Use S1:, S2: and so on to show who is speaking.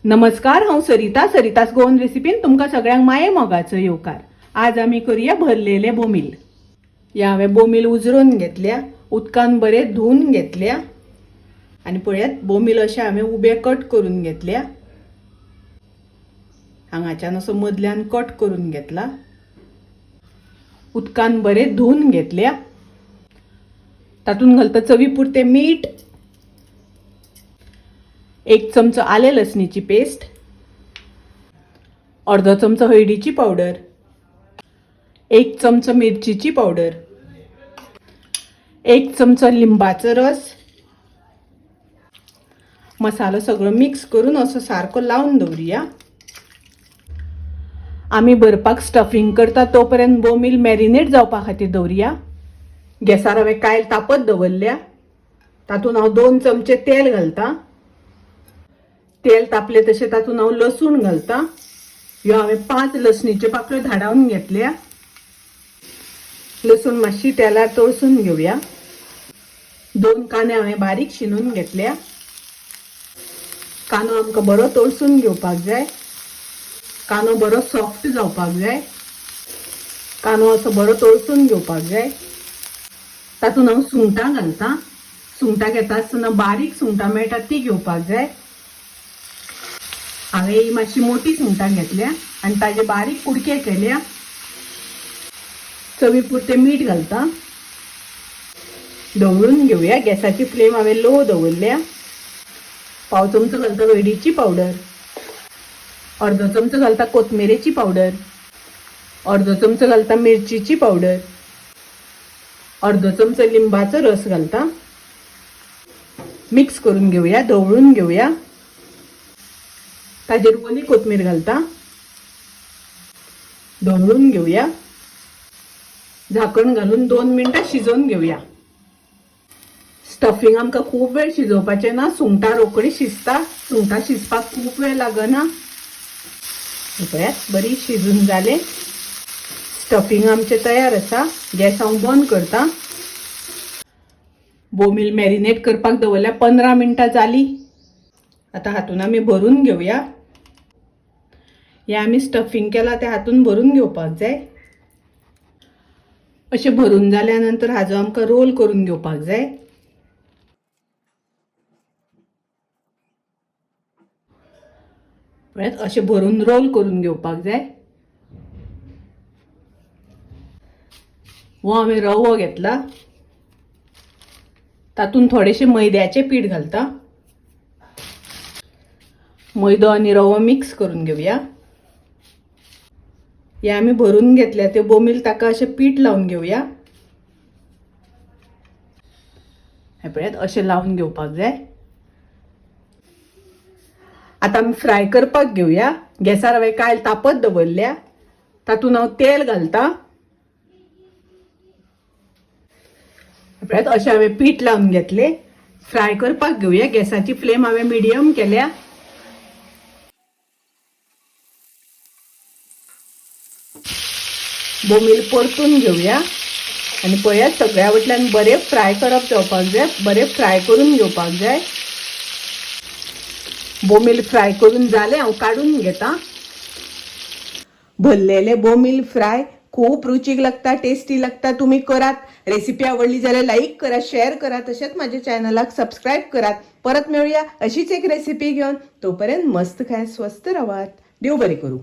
S1: नमस्कार, हांव सरितास गोवन रेसिपीन तुमकां सगळ्यांक माये मोगाचो येवकार। आज आमी करूया भरलेले बोमील। या हांवें बोमील उजरोवन घेतल्या, उदकान बरे धुवन घेतल्या आनी पळयात बोमील अशे हांवें उबे कट करून घेतल्या। हांगाच्यान असो मदल्यान कट करून घेतला, उदकान बरे धुवन घेतल्या। तातून घालता चवी पुरते मीठ, एक चमचो आले लसणीची पेस्ट, अर्धो चमचो हळदीची पावडर, एक चमचो मिरचीची पावडर, एक चमचो लिंबाचो रस। मसालो सगळो मिक्स करून असो सारको लावून दवरुया। आमी भरपाक स्टफिंग करता तोपर्यंत बोमील मॅरिनेट जावपा खातीर दवरुया। गॅसार हांवें कायल तापत दवरल्या, तातून हांव 2 चमचे तेल घालता। तेल तापले तशें तातून हांव लसूण घालता। ह्यो हांवें 5 लसणीच्यो पाकळ्यो धाडावन घेतल्या। लसूण मातशी तेलार तळसून घेवया। 2 कांदे हांवें बारीक शिनून घेतल्या। कांदो आमकां बरो तळसून घेवपाक जाय। कांदो बरो सॉफ्ट जावपाक जाय। कांदो असो बरो तळसून घेवपाक जाय। तातून हांव सुंगटां घालता। सुंगटां घेता आसतना बारीक सुंगटां मेळटा ती घेवपाक जाय। हांवें ही मातशी मोठी सुंगटां घेतल्या आनी ताजे बारीक कुडके केल्या। चवी पुरते मीठ घालता। ढवळून घेवया। गॅसाची फ्लेम हांवें लो दवरल्या। पाव चमचो घालता हळदीची पावडर, अर्धो चमचो घालता कोथमिरेची पावडर, अर्धो चमचो घालता मिरचीची पावडर, अर्धो चमचो लिंबाचो रस घालता। मिक्स करून घेवया, ढवळून घेवया। ताजेर ओली कोथमीर घालता, ढवळून घेवया। झाकण घालून 2 मिनटां शिजोवन घेवया। स्टफिंग आमकां खूब वेळ शिजोवपाचें ना, सुंगटां रोखडी शिजता। सुंगटां शिजपाक खूब वेळ लागना। पळयात बरी शिजून जाले। स्टफिंग आमचें तयार आसा। गॅस हांव बंद करता। बोमील मॅरिनेट करपाक दवरल्या 15 मिनटां जाली। आता हातून आमी भरून घेवया। हे आमी स्टफिंग केला ते हातून भरून घेवपाक जाय। अशें भरून जाल्या नंतर हाजो आमकां रोल करून घेवपाक जाय। पळयात अशें भरून रोल करून घेवपाक जाय। हो हांवें रवो घेतला, तातून थोडेशें मैद्याचें पीठ घालता। मैदो आनी रवो मिक्स करून घेवया। हे आमी भरून घेतल्या ते बोमील ताका अशें पीठ लावून घेवया। हे पळयात अशें लावून घेवपाक जाय। आता आमी फ्राय करपाक घेवया। गॅसार हांवें कायल तापत दवरल्या, तातून हांव तेल घालता। पळयात अशें हांवें पीठ लावून घेतले। फ्राय करपाक घेवया। गॅसाची फ्लेम हांवें मिडियम केल्या। बोमील परतून घेवया आनी पळयात सगळ्या वटल्यान बरे फ्राय करप जावपाक जाय। बरे फ्राय करून घेवपाक जाय। बोमील फ्राय करून जाले, हांव काढून घेता। भरलेले बोमील फ्राय खूप रुचीक लागता, टेस्टी लागता। तुम्ही करात। रेसिपी आवडली जाल्यार लाईक करा, शेअर करा, तशेंच माझ्या चॅनलाक सबस्क्राईब करात। परत मेळूया अशीच एक रेसिपी घेऊन। तोपर्यंत मस्त खाय, स्वस्त राहात। देव बरे करू।